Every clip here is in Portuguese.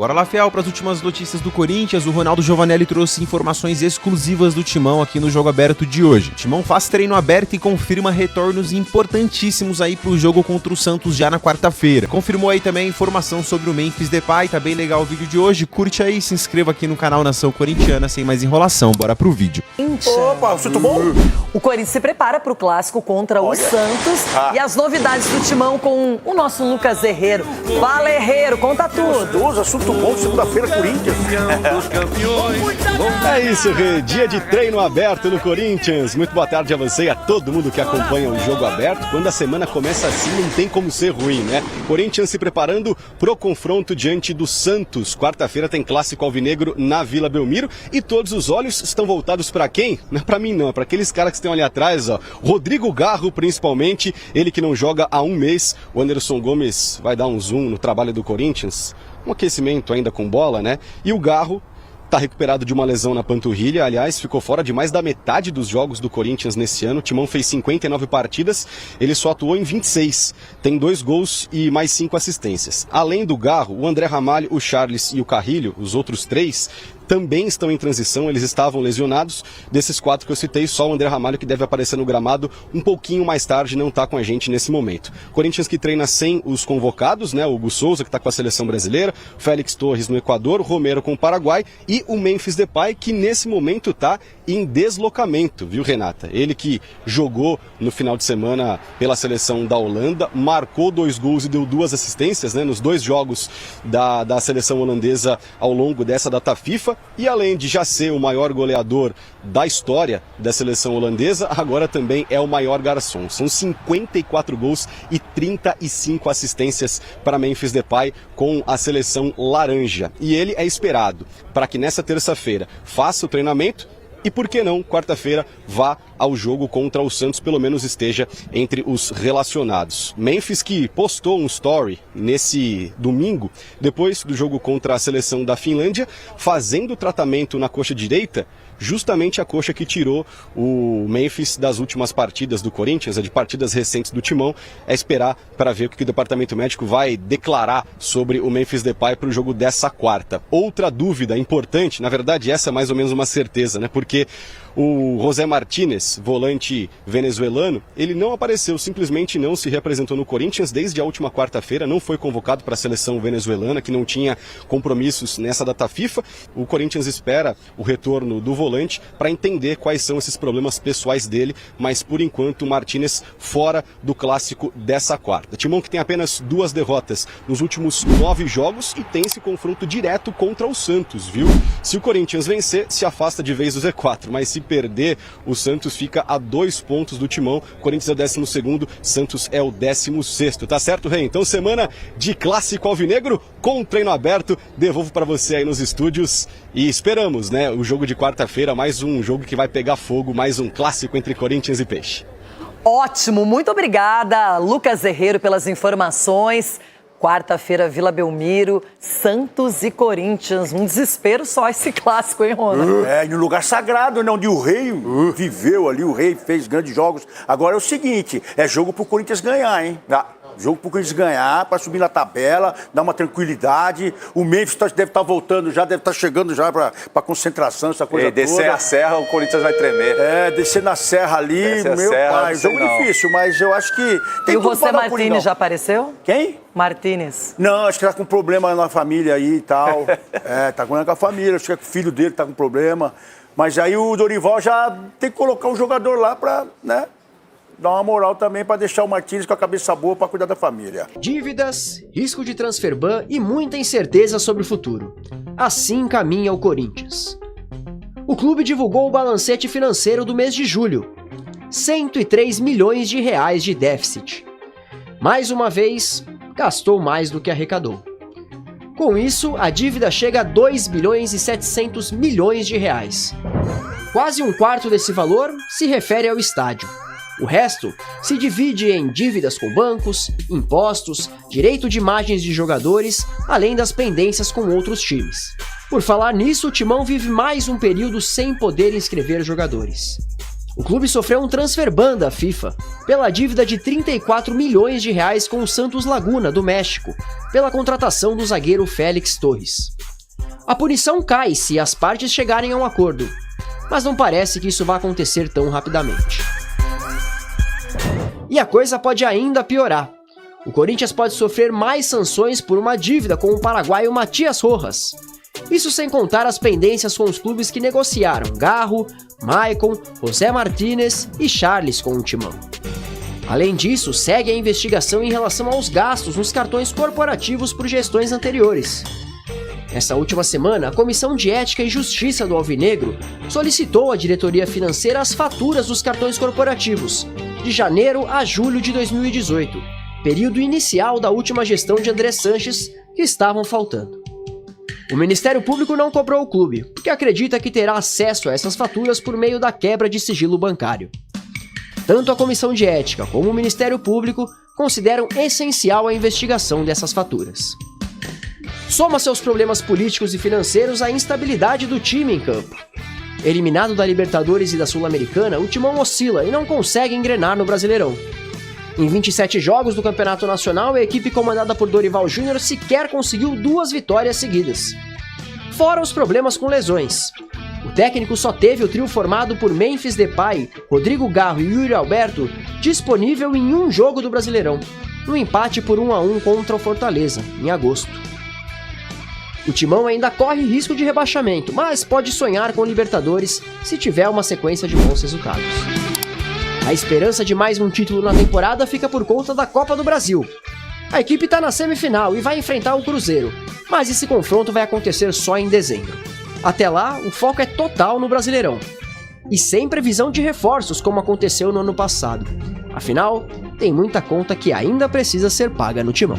Bora lá, Fiel, para as últimas notícias do Corinthians. O Ronaldo Giovanelli trouxe informações exclusivas do Timão aqui no Jogo Aberto de hoje. O Timão faz treino aberto e confirma retornos importantíssimos aí pro jogo contra o Santos já na quarta-feira. Confirmou aí também a informação sobre o Memphis Depay, tá bem legal o vídeo de hoje. Curte aí, se inscreva aqui no canal Nação Corintiana, sem mais enrolação. Bora pro vídeo. Opa, tudo bom? O Corinthians se prepara para o clássico contra o Santos e as novidades do Timão com o nosso Lucas Herrero. Fala, Herrero, conta tudo. Assunto bom, segunda-feira, Corinthians. É isso, Rê. Dia de treino aberto no Corinthians. Muito boa tarde a você e a todo mundo que acompanha o Jogo Aberto. Quando a semana começa assim, não tem como ser ruim, né? Corinthians se preparando pro confronto diante do Santos. Quarta-feira tem clássico alvinegro na Vila Belmiro e todos os olhos estão voltados para quem? Não é pra mim não, é pra aqueles caras que estão ali atrás, ó. Rodrigo Garro, principalmente, ele que não joga há um mês. O Anderson Gomes vai dar um zoom no trabalho do Corinthians. Um aquecimento ainda com bola, né? E o Garro está recuperado de uma lesão na panturrilha, aliás, ficou fora de mais da metade dos jogos do Corinthians nesse ano. O Timão fez 59 partidas, ele só atuou em 26. Tem 2 gols e mais 5 assistências. Além do Garro, o André Ramalho, o Charles e o Carrilho, os outros 3, também estão em transição, eles estavam lesionados. Desses 4 que eu citei, só o André Ramalho que deve aparecer no gramado um pouquinho mais tarde, não está com a gente nesse momento. Corinthians que treina sem os convocados, né? O Hugo Souza, que está com a seleção brasileira, Félix Torres no Equador, Romero com o Paraguai e o Memphis Depay, que nesse momento está em deslocamento, viu, Renata? Ele que jogou no final de semana pela seleção da Holanda, marcou 2 gols e deu 2 assistências, né? Nos 2 jogos da seleção holandesa ao longo dessa data FIFA. E além de já ser o maior goleador da história da seleção holandesa, agora também é o maior garçom. São 54 gols e 35 assistências para Memphis Depay com a seleção laranja. E ele é esperado para que nessa terça-feira faça o treinamento e, por que não, quarta-feira vá ao jogo contra o Santos, pelo menos esteja entre os relacionados. Memphis que postou um story nesse domingo, depois do jogo contra a seleção da Finlândia, fazendo tratamento na coxa direita, justamente a coxa que tirou o Memphis das últimas partidas do Corinthians, de partidas recentes do Timão. É esperar para ver o que o departamento médico vai declarar sobre o Memphis Depay para o jogo dessa quarta. Outra dúvida importante, na verdade essa é mais ou menos uma certeza, né? Porque o José Martínez, volante venezuelano, ele não apareceu, simplesmente não se representou no Corinthians desde a última quarta-feira, não foi convocado para a seleção venezuelana, que não tinha compromissos nessa data FIFA. O Corinthians espera o retorno do volante para entender quais são esses problemas pessoais dele, mas por enquanto o Martínez fora do clássico dessa quarta. Timão que tem apenas 2 derrotas nos últimos 9 jogos e tem esse confronto direto contra o Santos, viu? Se o Corinthians vencer, se afasta de vez do Z4, mas se perder, o Santos fica a 2 pontos do Timão. Corinthians é o 12º, Santos é o 16º. Tá certo, Rei? Então, semana de clássico alvinegro com treino aberto. Devolvo para você aí nos estúdios e esperamos, né? O jogo de quarta-feira, mais um jogo que vai pegar fogo, mais um clássico entre Corinthians e Peixe. Ótimo, muito obrigada, Lucas Herrero, pelas informações. Quarta-feira, Vila Belmiro, Santos e Corinthians. Um desespero só esse clássico, hein, Rona? É, em um lugar sagrado, né, onde o rei viveu ali, o rei fez grandes jogos. Agora é o seguinte, é jogo pro Corinthians ganhar, hein? Jogo pro Corinthians ganhar, para subir na tabela, dar uma tranquilidade. O Memphis deve estar voltando já, deve estar chegando já para concentração, essa coisa toda. Descer a serra, o Corinthians vai tremer. É, descer na serra ali, meu pai. Jogo difícil, mas eu acho que tem. E o José Martínez já apareceu? Quem? Martínez. Não, acho que tá com problema na família aí e tal. Tá com a família, acho que é o filho dele que tá com problema. Mas aí o Dorival já tem que colocar o jogador lá pra, né, dar uma moral também para deixar o Martínez com a cabeça boa para cuidar da família. Dívidas, risco de transfer ban e muita incerteza sobre o futuro. Assim caminha o Corinthians. O clube divulgou o balancete financeiro do mês de julho. 103 milhões de reais de déficit. Mais uma vez, gastou mais do que arrecadou. Com isso, a dívida chega a 2 bilhões e 700 milhões de reais. Quase um quarto desse valor se refere ao estádio. O resto se divide em dívidas com bancos, impostos, direito de imagens de jogadores, além das pendências com outros times. Por falar nisso, o Timão vive mais um período sem poder inscrever jogadores. O clube sofreu um transfer ban da FIFA pela dívida de 34 milhões de reais com o Santos Laguna, do México, pela contratação do zagueiro Félix Torres. A punição cai se as partes chegarem a um acordo, mas não parece que isso vá acontecer tão rapidamente. E a coisa pode ainda piorar. O Corinthians pode sofrer mais sanções por uma dívida com o paraguaio Matias Rojas. Isso sem contar as pendências com os clubes que negociaram Garro, Maicon, José Martínez e Charles com o Timão. Além disso, segue a investigação em relação aos gastos nos cartões corporativos por gestões anteriores. Nessa última semana, a Comissão de Ética e Justiça do Alvinegro solicitou à diretoria financeira as faturas dos cartões corporativos, de janeiro a julho de 2018, período inicial da última gestão de André Sanches, que estavam faltando. O Ministério Público não cobrou o clube, porque acredita que terá acesso a essas faturas por meio da quebra de sigilo bancário. Tanto a Comissão de Ética como o Ministério Público consideram essencial a investigação dessas faturas. Soma seus problemas políticos e financeiros à instabilidade do time em campo. Eliminado da Libertadores e da Sul-Americana, o Timão oscila e não consegue engrenar no Brasileirão. Em 27 jogos do Campeonato Nacional, a equipe comandada por Dorival Júnior sequer conseguiu 2 vitórias seguidas. Fora os problemas com lesões. O técnico só teve o trio formado por Memphis Depay, Rodrigo Garro e Yuri Alberto disponível em um jogo do Brasileirão, no empate por 1-1 contra o Fortaleza, em agosto. O Timão ainda corre risco de rebaixamento, mas pode sonhar com Libertadores se tiver uma sequência de bons resultados. A esperança de mais um título na temporada fica por conta da Copa do Brasil. A equipe está na semifinal e vai enfrentar o Cruzeiro, mas esse confronto vai acontecer só em dezembro. Até lá, o foco é total no Brasileirão. E sem previsão de reforços como aconteceu no ano passado. Afinal, tem muita conta que ainda precisa ser paga no Timão.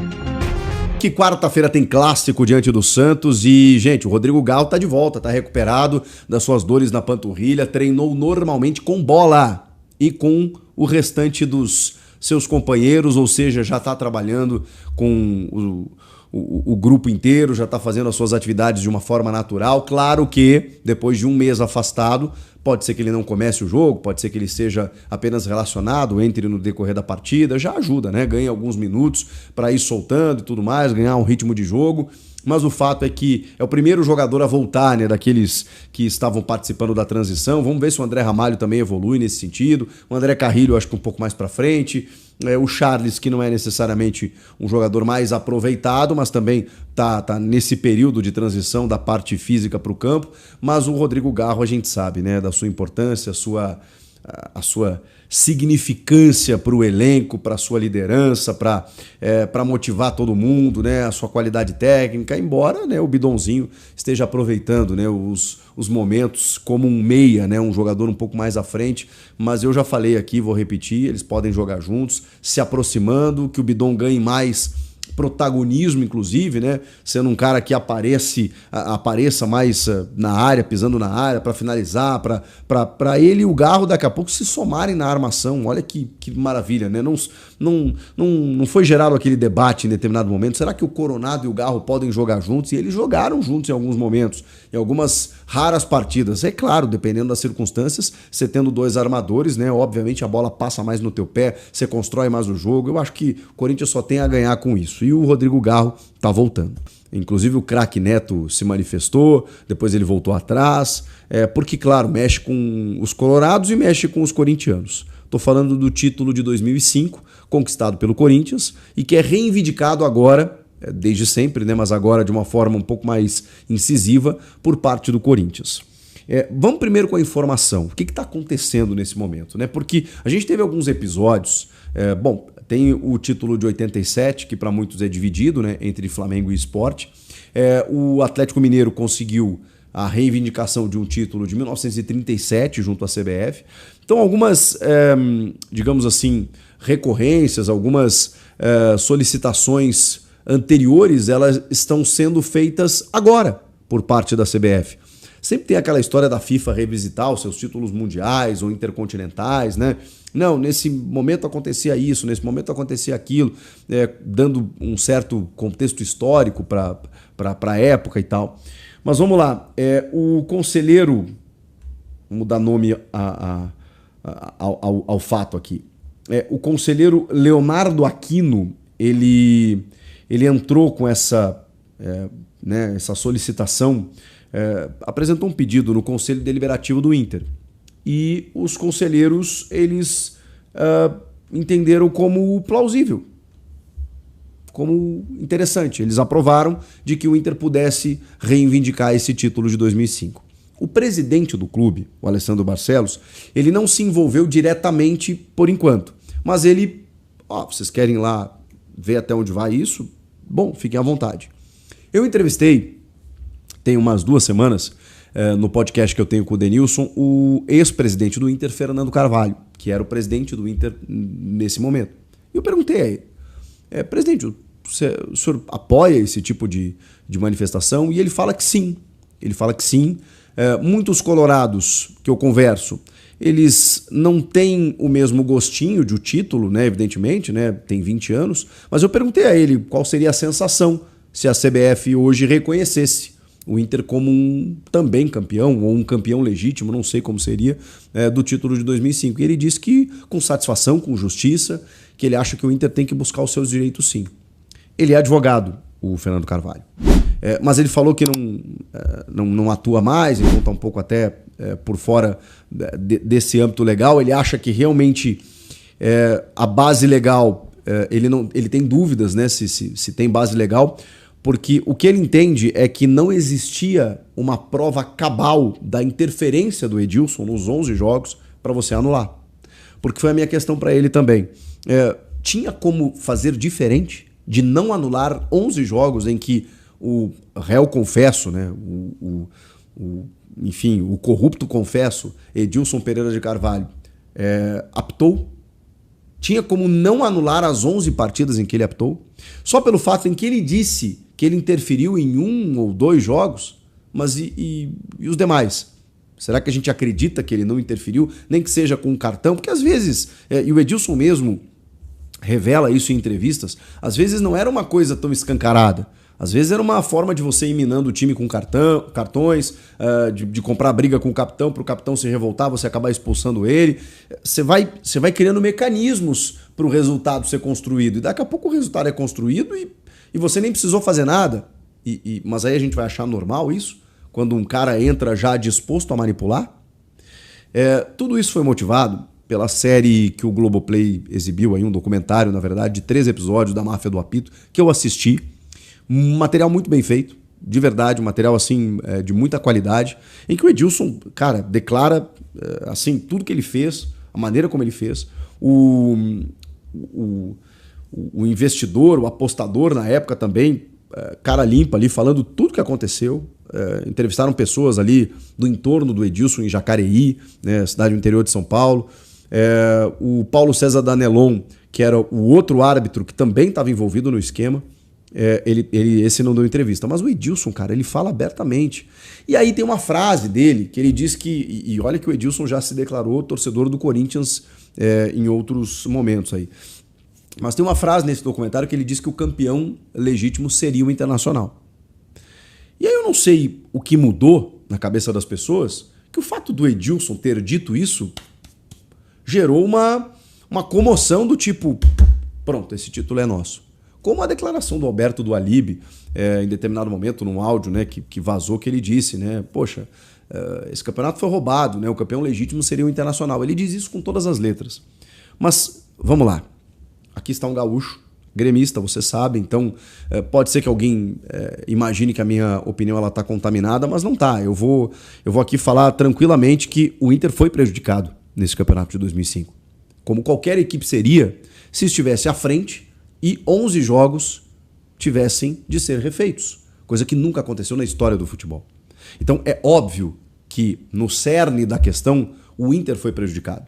Que quarta-feira tem clássico diante do Santos e, gente, o Rodrigo Garro tá de volta, tá recuperado das suas dores na panturrilha, treinou normalmente com bola e com o restante dos seus companheiros, ou seja, já tá trabalhando com o grupo inteiro, já tá fazendo as suas atividades de uma forma natural. Claro que, depois de um mês afastado, pode ser que ele não comece o jogo, pode ser que ele seja apenas relacionado, entre no decorrer da partida, já ajuda, né? Ganha alguns minutos para ir soltando e tudo mais, ganhar um ritmo de jogo. Mas o fato é que é o primeiro jogador a voltar, né, daqueles que estavam participando da transição. Vamos ver se o André Ramalho também evolui nesse sentido. O André Carrilho, acho que um pouco mais para frente. O Charles, que não é necessariamente um jogador mais aproveitado, mas também tá nesse período de transição da parte física para o campo. Mas o Rodrigo Garro, a gente sabe, né, da sua importância, a sua significância para o elenco, para a sua liderança, para motivar todo mundo, né, a sua qualidade técnica, embora, né, o Bidonzinho esteja aproveitando, né, os momentos como um meia, né, um jogador um pouco mais à frente, mas eu já falei aqui, vou repetir, eles podem jogar juntos, se aproximando, que o Bidon ganhe mais protagonismo, inclusive, né? Sendo um cara que apareça mais na área, pisando na área, para finalizar, para ele e o Garro daqui a pouco se somarem na armação. Olha que maravilha, né? Não foi gerado aquele debate em determinado momento. Será que o Coronado e o Garro podem jogar juntos? E eles jogaram juntos em alguns momentos, em algumas raras partidas. É claro, dependendo das circunstâncias, você tendo dois armadores, né? Obviamente a bola passa mais no teu pé, você constrói mais o jogo. Eu acho que o Corinthians só tem a ganhar com isso. E o Rodrigo Garro tá voltando. Inclusive o craque Neto se manifestou, depois ele voltou atrás, porque, claro, mexe com os colorados e mexe com os corintianos. Estou falando do título de 2005, conquistado pelo Corinthians, e que é reivindicado agora, desde sempre, né, mas agora de uma forma um pouco mais incisiva, por parte do Corinthians. Vamos primeiro com a informação. O que está acontecendo nesse momento, né? Porque a gente teve alguns episódios... Tem o título de 87, que para muitos é dividido, né, entre Flamengo e Sport. O Atlético Mineiro conseguiu a reivindicação de um título de 1937 junto à CBF. Então algumas, digamos assim, recorrências, algumas solicitações anteriores, elas estão sendo feitas agora por parte da CBF. Sempre tem aquela história da FIFA revisitar os seus títulos mundiais ou intercontinentais, né? Não, nesse momento acontecia isso, nesse momento acontecia aquilo, dando um certo contexto histórico para a época e tal. Mas vamos lá, o conselheiro, vamos dar nome ao fato aqui. O conselheiro Leonardo Aquino, ele entrou com essa solicitação, apresentou um pedido no Conselho Deliberativo do Inter. E os conselheiros, eles entenderam como plausível, como interessante. Eles aprovaram de que o Inter pudesse reivindicar esse título de 2005. O presidente do clube, o Alessandro Barcelos, ele não se envolveu diretamente por enquanto. Mas ele, vocês querem lá ver até onde vai isso? Bom, fiquem à vontade. Eu entrevistei, tem umas 2 semanas, no podcast que eu tenho com o Denilson, o ex-presidente do Inter, Fernando Carvalho, que era o presidente do Inter nesse momento. E eu perguntei a ele, presidente, o senhor apoia esse tipo de manifestação? E ele fala que sim. Ele fala que sim. Muitos colorados que eu converso, eles não têm o mesmo gostinho de o título, né, evidentemente, né, tem 20 anos, mas eu perguntei a ele qual seria a sensação se a CBF hoje reconhecesse o Inter como um também campeão, ou um campeão legítimo, não sei como seria, do título de 2005. E ele disse que com satisfação, com justiça, que ele acha que o Inter tem que buscar os seus direitos sim. Ele é advogado, o Fernando Carvalho. Mas ele falou que não atua mais, então está um pouco até por fora desse âmbito legal. Ele acha que realmente a base legal, ele tem dúvidas, né, se tem base legal, porque o que ele entende é que não existia uma prova cabal da interferência do Edilson nos 11 jogos para você anular. Porque foi a minha questão para ele também. Tinha como fazer diferente de não anular 11 jogos em que o réu confesso, né, enfim, o corrupto confesso, Edilson Pereira de Carvalho, aptou? Tinha como não anular as 11 partidas em que ele aptou? Só pelo fato em que ele disse que ele interferiu em 1 ou 2 jogos, mas e os demais? Será que a gente acredita que ele não interferiu, nem que seja com um cartão? Porque às vezes, e o Edilson mesmo revela isso em entrevistas, às vezes não era uma coisa tão escancarada. Às vezes era uma forma de você ir minando o time com cartões, de comprar briga com o capitão, para o capitão se revoltar, você acabar expulsando ele. Você vai criando mecanismos para o resultado ser construído. E daqui a pouco o resultado é construído e você nem precisou fazer nada. Mas aí a gente vai achar normal isso? Quando um cara entra já disposto a manipular? Tudo isso foi motivado pela série que o Globoplay exibiu, aí, um documentário, na verdade, de 3 episódios da Máfia do Apito, que eu assisti. Um material muito bem feito, de verdade, um material assim, de muita qualidade, em que o Edilson, cara, declara assim, tudo que ele fez, a maneira como ele fez. O investidor, o apostador na época também, cara limpa ali, falando tudo que aconteceu. Entrevistaram pessoas ali do entorno do Edilson em Jacareí, né, cidade do interior de São Paulo. O Paulo César Danelon, que era o outro árbitro que também estava envolvido no esquema. Esse não deu entrevista, mas o Edilson, cara, ele fala abertamente. E aí tem uma frase dele que ele diz que, e olha que o Edilson já se declarou torcedor do Corinthians em outros momentos aí. Mas tem uma frase nesse documentário que ele diz que o campeão legítimo seria o Internacional. E aí eu não sei o que mudou na cabeça das pessoas, que o fato do Edilson ter dito isso gerou uma comoção do tipo, pronto, esse título é nosso. Como a declaração do Alberto do Alibe, em determinado momento, num áudio, né, que vazou, que ele disse, né, poxa, esse campeonato foi roubado, né, o campeão legítimo seria o Internacional. Ele diz isso com todas as letras. Mas, vamos lá. Aqui está um gaúcho, gremista, você sabe, então pode ser que alguém imagine que a minha opinião está contaminada, mas não está. Eu vou aqui falar tranquilamente que o Inter foi prejudicado nesse campeonato de 2005. Como qualquer equipe seria se estivesse à frente e 11 jogos tivessem de ser refeitos, coisa que nunca aconteceu na história do futebol. Então é óbvio que no cerne da questão o Inter foi prejudicado.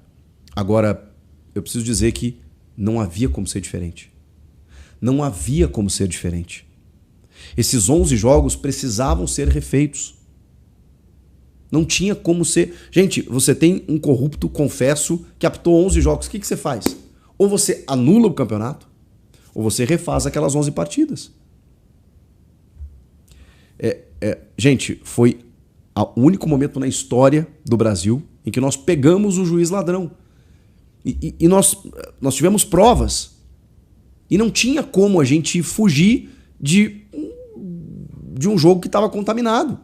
Agora, eu preciso dizer que não havia como ser diferente. Não havia como ser diferente. Esses 11 jogos precisavam ser refeitos. Não tinha como ser... Gente, você tem um corrupto, confesso, que apitou 11 jogos. O que você faz? Ou você anula o campeonato, ou você refaz aquelas 11 partidas. Gente, foi o único momento na história do Brasil em que nós pegamos o juiz ladrão. E nós tivemos provas. E não tinha como a gente fugir de um jogo que estava contaminado.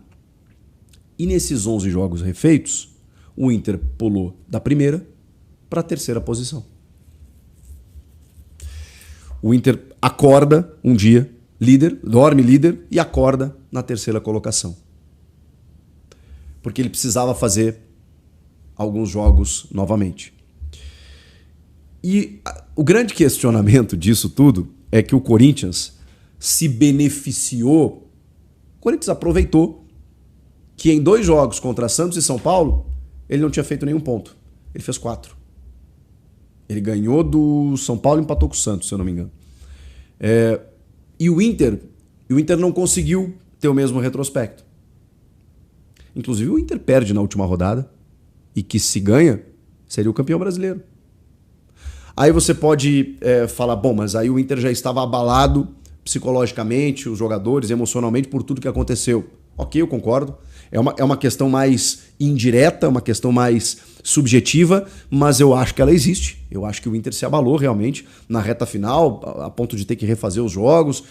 E nesses 11 jogos refeitos, o Inter pulou da primeira para a terceira posição. O Inter acorda um dia líder, dorme líder e acorda na terceira colocação. Porque ele precisava fazer alguns jogos novamente. E o grande questionamento disso tudo é que o Corinthians se beneficiou, o Corinthians aproveitou que em 2 jogos contra Santos e São Paulo, ele não tinha feito nenhum ponto. Ele fez 4. Ele ganhou do São Paulo e empatou com o Santos, se eu não me engano. E o Inter não conseguiu ter o mesmo retrospecto. Inclusive o Inter perde na última rodada e que se ganha, seria o campeão brasileiro. Aí você pode falar, bom, mas aí o Inter já estava abalado psicologicamente, os jogadores, emocionalmente, por tudo que aconteceu. Ok, eu concordo. É uma questão mais indireta, uma questão mais subjetiva, mas eu acho que ela existe. Eu acho que o Inter se abalou realmente na reta final, a ponto de ter que refazer os jogos,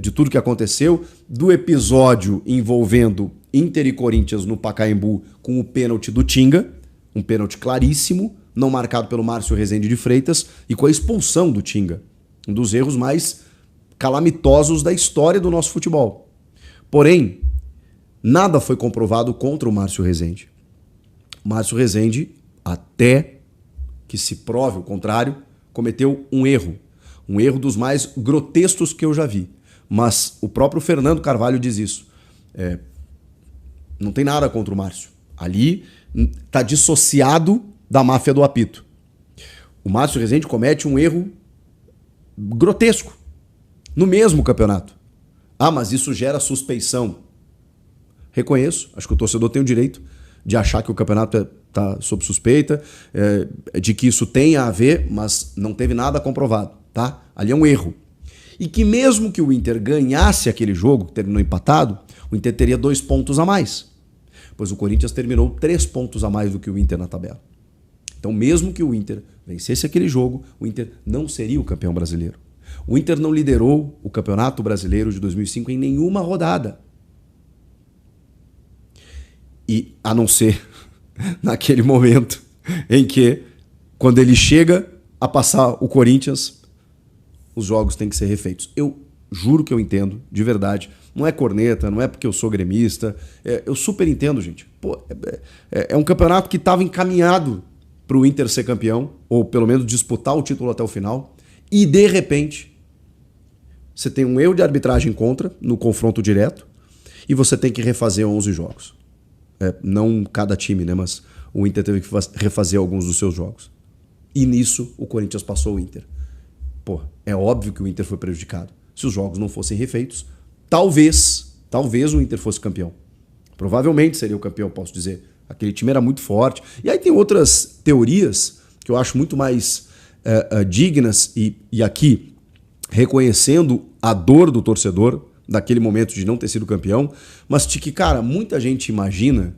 de tudo que aconteceu, do episódio envolvendo Inter e Corinthians no Pacaembu com o pênalti do Tinga, um pênalti claríssimo, não marcado pelo Márcio Rezende de Freitas, e com a expulsão do Tinga, um dos erros mais calamitosos da história do nosso futebol. Porém, nada foi comprovado contra o Márcio Rezende. O Márcio Rezende, até que se prove o contrário, cometeu um erro dos mais grotescos que eu já vi. Mas o próprio Fernando Carvalho diz isso. Não tem nada contra o Márcio. Ali está dissociado da máfia do apito. O Márcio Rezende comete um erro grotesco no mesmo campeonato. Ah, mas isso gera suspeição. Reconheço, acho que o torcedor tem o direito de achar que o campeonato está sob suspeita, de que isso tenha a ver, mas não teve nada comprovado, tá? Ali é um erro. E que mesmo que o Inter ganhasse aquele jogo, que terminou empatado, o Inter teria 2 pontos a mais. Pois o Corinthians terminou 3 pontos a mais do que o Inter na tabela. Então, mesmo que o Inter vencesse aquele jogo, o Inter não seria o campeão brasileiro. O Inter não liderou o Campeonato Brasileiro de 2005 em nenhuma rodada. E a não ser naquele momento em que, quando ele chega a passar o Corinthians, os jogos têm que ser refeitos. Eu juro que eu entendo, de verdade. Não é corneta, não é porque eu sou gremista. Eu super entendo, gente. Pô, é um campeonato que estava encaminhado para o Inter ser campeão, ou pelo menos disputar o título até o final. E, de repente, você tem um erro de arbitragem contra, no confronto direto, e você tem que refazer 11 jogos. Não cada time, né? Mas o Inter teve que refazer alguns dos seus jogos. E nisso o Corinthians passou o Inter. Pô, é óbvio que o Inter foi prejudicado. Se os jogos não fossem refeitos, talvez o Inter fosse campeão. Provavelmente seria o campeão, posso dizer. Aquele time era muito forte. E aí tem outras teorias que eu acho muito mais dignas e aqui reconhecendo a dor do torcedor daquele momento de não ter sido campeão, mas de que, cara, muita gente imagina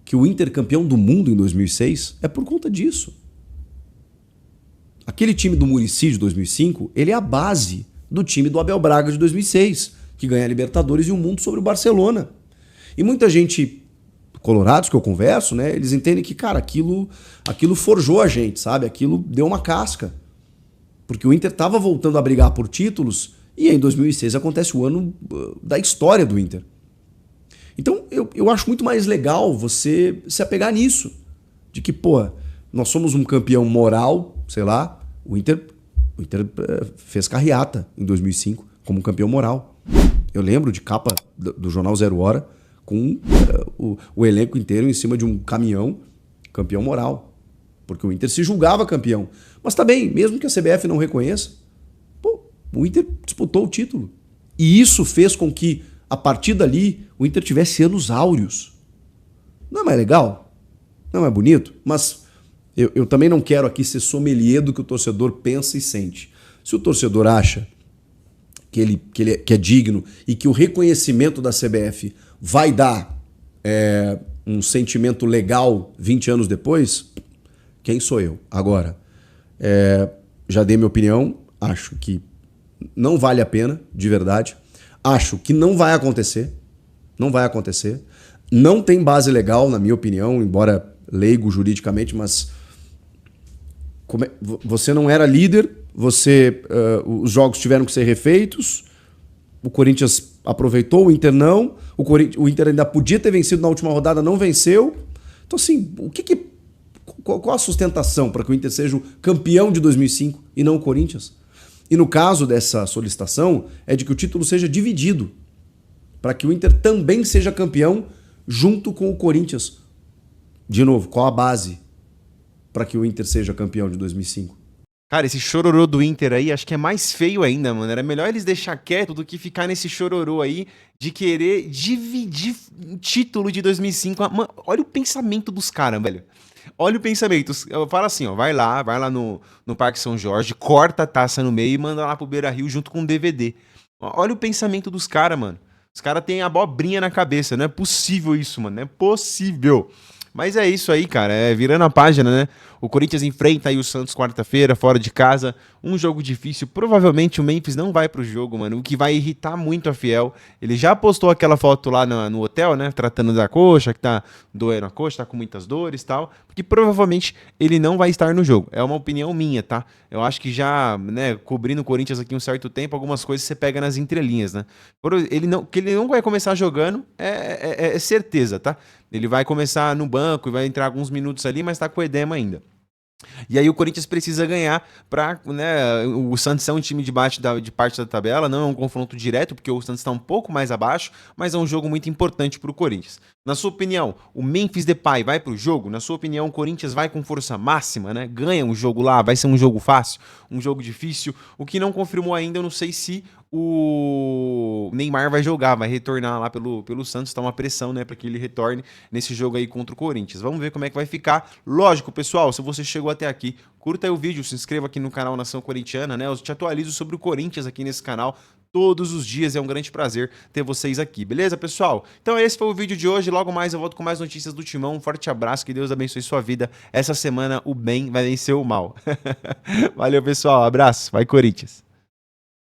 que o Inter campeão do mundo em 2006 é por conta disso. Aquele time do Muricy de 2005, ele é a base do time do Abel Braga de 2006, que ganha a Libertadores e o mundo sobre o Barcelona. E muita gente, colorados que eu converso, né, eles entendem que, cara, aquilo forjou a gente, sabe? Aquilo deu uma casca. Porque o Inter estava voltando a brigar por títulos. E em 2006 acontece o ano da história do Inter. Então eu acho muito mais legal você se apegar nisso. De que, pô, nós somos um campeão moral, sei lá. O Inter fez carreata em 2005 como um campeão moral. Eu lembro de capa do jornal Zero Hora com o elenco inteiro em cima de um caminhão, campeão moral. Porque o Inter se julgava campeão. Mas tá bem, mesmo que a CBF não reconheça, o Inter disputou o título. E isso fez com que, a partir dali, o Inter tivesse anos áureos. Não é mais legal? Não é mais bonito? Mas eu também não quero aqui ser sommelier do que o torcedor pensa e sente. Se o torcedor acha que é digno e que o reconhecimento da CBF vai dar um sentimento legal 20 anos depois, Quem sou eu? Agora, já dei minha opinião, acho que não vale a pena, de verdade. Acho que não vai acontecer. Não vai acontecer. Não tem base legal, na minha opinião, embora leigo juridicamente, mas você não era líder, os jogos tiveram que ser refeitos, o Corinthians aproveitou, o Inter não, o Inter ainda podia ter vencido na última rodada, não venceu. Então, assim, qual a sustentação para que o Inter seja o campeão de 2005 e não o Corinthians? E no caso dessa solicitação, é de que o título seja dividido, para que o Inter também seja campeão junto com o Corinthians. De novo, qual a base para que o Inter seja campeão de 2005? Cara, esse chororô do Inter aí, acho que é mais feio ainda, mano. Era melhor eles deixar quieto do que ficar nesse chororô aí de querer dividir o título de 2005. Mano, olha o pensamento dos caras, velho. Olha o pensamento. Eu falo assim, ó, vai lá no Parque São Jorge, corta a taça no meio e manda lá pro Beira-Rio junto com um DVD. Olha o pensamento dos caras, mano. Os caras têm abobrinha na cabeça. Não é possível isso, mano. Não é possível. Mas é isso aí, cara. Virando a página, né? O Corinthians enfrenta aí o Santos quarta-feira, fora de casa. Um jogo difícil. Provavelmente o Memphis não vai pro jogo, mano. O que vai irritar muito a Fiel. Ele já postou aquela foto lá no hotel, né? Tratando da coxa, que tá doendo a coxa, tá com muitas dores e tal. Porque provavelmente ele não vai estar no jogo. É uma opinião minha, tá? Eu acho que já, né, cobrindo o Corinthians aqui um certo tempo, algumas coisas você pega nas entrelinhas, né? Que ele não vai começar jogando é certeza, tá? Ele vai começar no banco e vai entrar alguns minutos ali, mas tá com edema ainda. E aí o Corinthians precisa ganhar para, né, o Santos é um time de parte da tabela, não é um confronto direto, porque o Santos está um pouco mais abaixo, mas é um jogo muito importante para o Corinthians. Na sua opinião, o Memphis Depay vai para o jogo? Na sua opinião, o Corinthians vai com força máxima, né? Ganha um jogo lá, vai ser um jogo fácil, um jogo difícil? O que não confirmou ainda, eu não sei se o Neymar vai jogar, vai retornar lá pelo Santos, tá uma pressão, né, para que ele retorne nesse jogo aí contra o Corinthians. Vamos ver como é que vai ficar. Lógico, pessoal, se você chegou até aqui, curta aí o vídeo, se inscreva aqui no canal Nação Corintiana, né? Eu te atualizo sobre o Corinthians aqui nesse canal todos os dias, é um grande prazer ter vocês aqui, beleza, pessoal? Então esse foi o vídeo de hoje, logo mais eu volto com mais notícias do Timão. Um forte abraço, que Deus abençoe sua vida. Essa semana o bem vai vencer o mal. Valeu, pessoal, abraço, vai Corinthians!